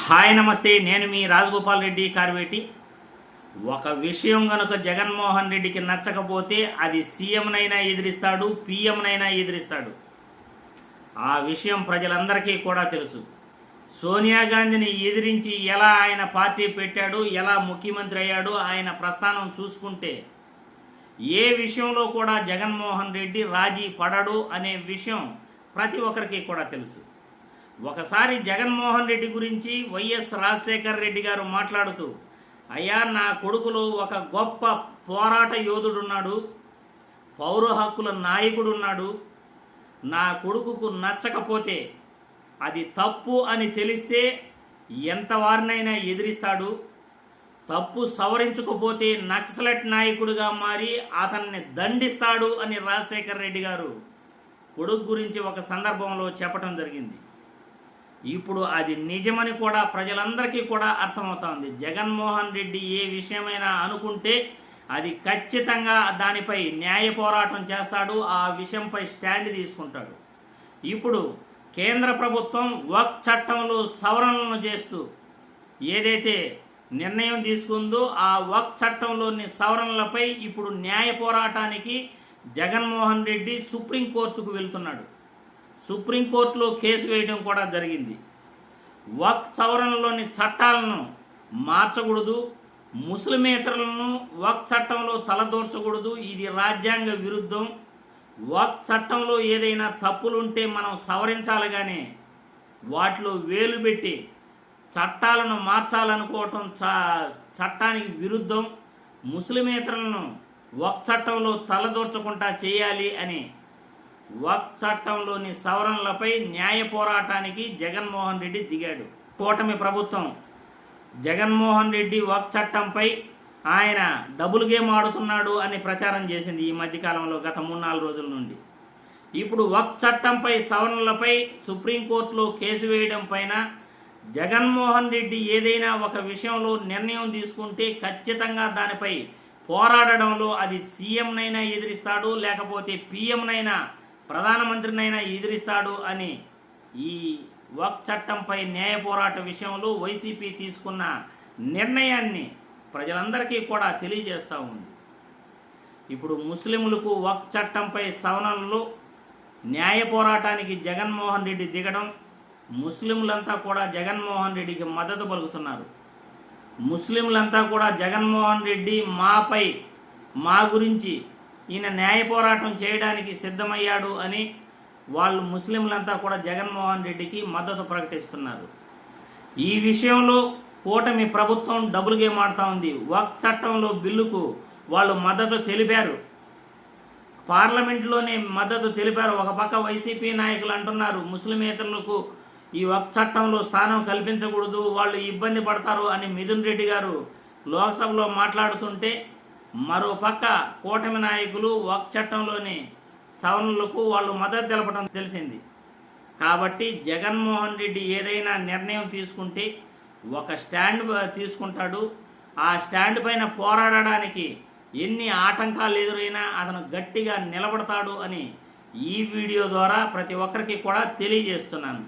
Hi నమస్తే, నేను మీ రాజగోపాల్ రెడ్డి కార్వేటి. ఒక విషయం గనుక జగన్మోహన్ రెడ్డికి నచ్చకపోతే అది సీఎంనైనా ఎదిరిస్తాడు, పీఎంనైనా ఎదిరిస్తాడు. ఆ విషయం ప్రజలందరికీ కూడా తెలుసు. సోనియా గాంధీని ఎదిరించి ఎలా ఆయన పార్టీ పెట్టాడు, ఎలా ముఖ్యమంత్రి అయ్యాడు, ఆయన ప్రస్థానం చూసుకుంటే ఏ విషయంలో కూడా జగన్మోహన్ రెడ్డి రాజీ పడడు అనే విషయం ప్రతి ఒక్కరికి కూడా తెలుసు. ఒకసారి జగన్మోహన్ రెడ్డి గురించి వైఎస్ రాజశేఖర్ రెడ్డి గారు మాట్లాడుతూ, అయ్యా నా కొడుకులో ఒక గొప్ప పోరాట యోధుడున్నాడు, పౌర హక్కుల నాయకుడున్నాడు, నా కొడుకుకు నచ్చకపోతే అది తప్పు అని తెలిస్తే ఎంతవారినైనా ఎదిరిస్తాడు, తప్పు సవరించకపోతే నక్సలెట్ నాయకుడిగా మారి అతన్ని దండిస్తాడు అని రాజశేఖర్ రెడ్డి గారు కొడుకు గురించి ఒక సందర్భంలో చెప్పడం జరిగింది. ఇప్పుడు అది నిజమని కూడా ప్రజలందరికీ కూడా అర్థమవుతోంది. జగన్మోహన్ రెడ్డి ఏ విషయమైనా అనుకుంటే అది ఖచ్చితంగా దానిపై న్యాయ పోరాటం చేస్తాడు, ఆ విషయంపై స్టాండ్ తీసుకుంటాడు. ఇప్పుడు కేంద్ర ప్రభుత్వం వక్ఫ్ చట్టంలో సవరణలను చేస్తూ ఏదైతే నిర్ణయం తీసుకుందో ఆ వక్ఫ్ చట్టంలోని సవరణలపై ఇప్పుడు న్యాయ పోరాటానికి జగన్మోహన్ రెడ్డి సుప్రీంకోర్టుకు వెళ్తున్నాడు. సుప్రీంకోర్టులో కేసు వేయడం కూడా జరిగింది. వక్ఫ్ సవరణలోని చట్టాలను మార్చకూడదు, ముస్లిమేతరులను వక్ఫ్ చట్టంలో తలదూర్చకూడదు, ఇది రాజ్యాంగ విరుద్ధం. వక్ఫ్ చట్టంలో ఏదైనా తప్పులుంటే మనం సవరించాలి, కానీ వాటిలో వేలు పెట్టి చట్టాలను మార్చాలనుకోవటం చట్టానికి విరుద్ధం. ముస్లిమేతరులను వక్ఫ్ చట్టంలో తలదూర్చకుండా చేయాలి అని వక్ఫ్ చట్టంలోని సవరణలపై న్యాయ పోరాటానికి జగన్మోహన్ రెడ్డి దిగాడు. కూటమి ప్రభుత్వం జగన్మోహన్ రెడ్డి వక్ఫ్ చట్టంపై ఆయన డబుల్ గేమ్ ఆడుతున్నాడు అని ప్రచారం చేసింది ఈ మధ్యకాలంలో, గత 3-4 రోజుల నుండి. ఇప్పుడు వక్ఫ్ చట్టంపై సవరణలపై సుప్రీంకోర్టులో కేసు వేయడం పైన జగన్మోహన్ రెడ్డి ఏదైనా ఒక విషయంలో నిర్ణయం తీసుకుంటే ఖచ్చితంగా దానిపై పోరాడడంలో అది సీఎంనైనా ఎదిరిస్తాడు, లేకపోతే పీఎంనైనా ప్రధానమంత్రినైనా ఎదిరిస్తాడు అని ఈ వక్ఫ్ చట్టంపై న్యాయ పోరాట విషయంలో వైసీపీ తీసుకున్న నిర్ణయాన్ని ప్రజలందరికీ కూడా తెలియజేస్తూ ఉంది. ఇప్పుడు ముస్లింలకు వక్ఫ్ చట్టంపై సవరణలో న్యాయ పోరాటానికి జగన్మోహన్ రెడ్డి దిగడం, ముస్లింలంతా కూడా జగన్మోహన్ రెడ్డికి మద్దతు పలుకుతున్నారు. ముస్లింలంతా కూడా జగన్మోహన్ రెడ్డి మా గురించి ఈయన న్యాయ పోరాటం చేయడానికి సిద్ధమయ్యాడు అని వాళ్ళు ముస్లింలంతా కూడా జగన్మోహన్ రెడ్డికి మద్దతు ప్రకటిస్తున్నారు. ఈ విషయంలో కూటమి ప్రభుత్వం డబుల్ గేమ్ ఆడుతూ ఉంది. వక్ఫ్ చట్టంలో బిల్లుకు వాళ్ళు మద్దతు తెలిపారు, పార్లమెంట్లోనే మద్దతు తెలిపారు. ఒక పక్క వైసీపీ నాయకులు అంటున్నారు ముస్లిమేతరులకు ఈ వక్ఫ్ చట్టంలో స్థానం కల్పించకూడదు, వాళ్ళు ఇబ్బంది పడతారు అని మిథున్ రెడ్డి గారు లోక్సభలో మాట్లాడుతుంటే, మరో పక్క కూటమి నాయకులు వక్ఫ్ చట్టంలోని సవరణలకు వాళ్ళు మద్దతు తెలపడం తెలిసింది. కాబట్టి జగన్మోహన్ రెడ్డి ఏదైనా నిర్ణయం తీసుకుంటే ఒక స్టాండ్ తీసుకుంటాడు. ఆ స్టాండ్ పైన పోరాడడానికి ఎన్ని ఆటంకాలు ఎదురైనా అతను గట్టిగా నిలబడతాడు అని ఈ వీడియో ద్వారా ప్రతి ఒక్కరికి కూడా తెలియజేస్తున్నాను.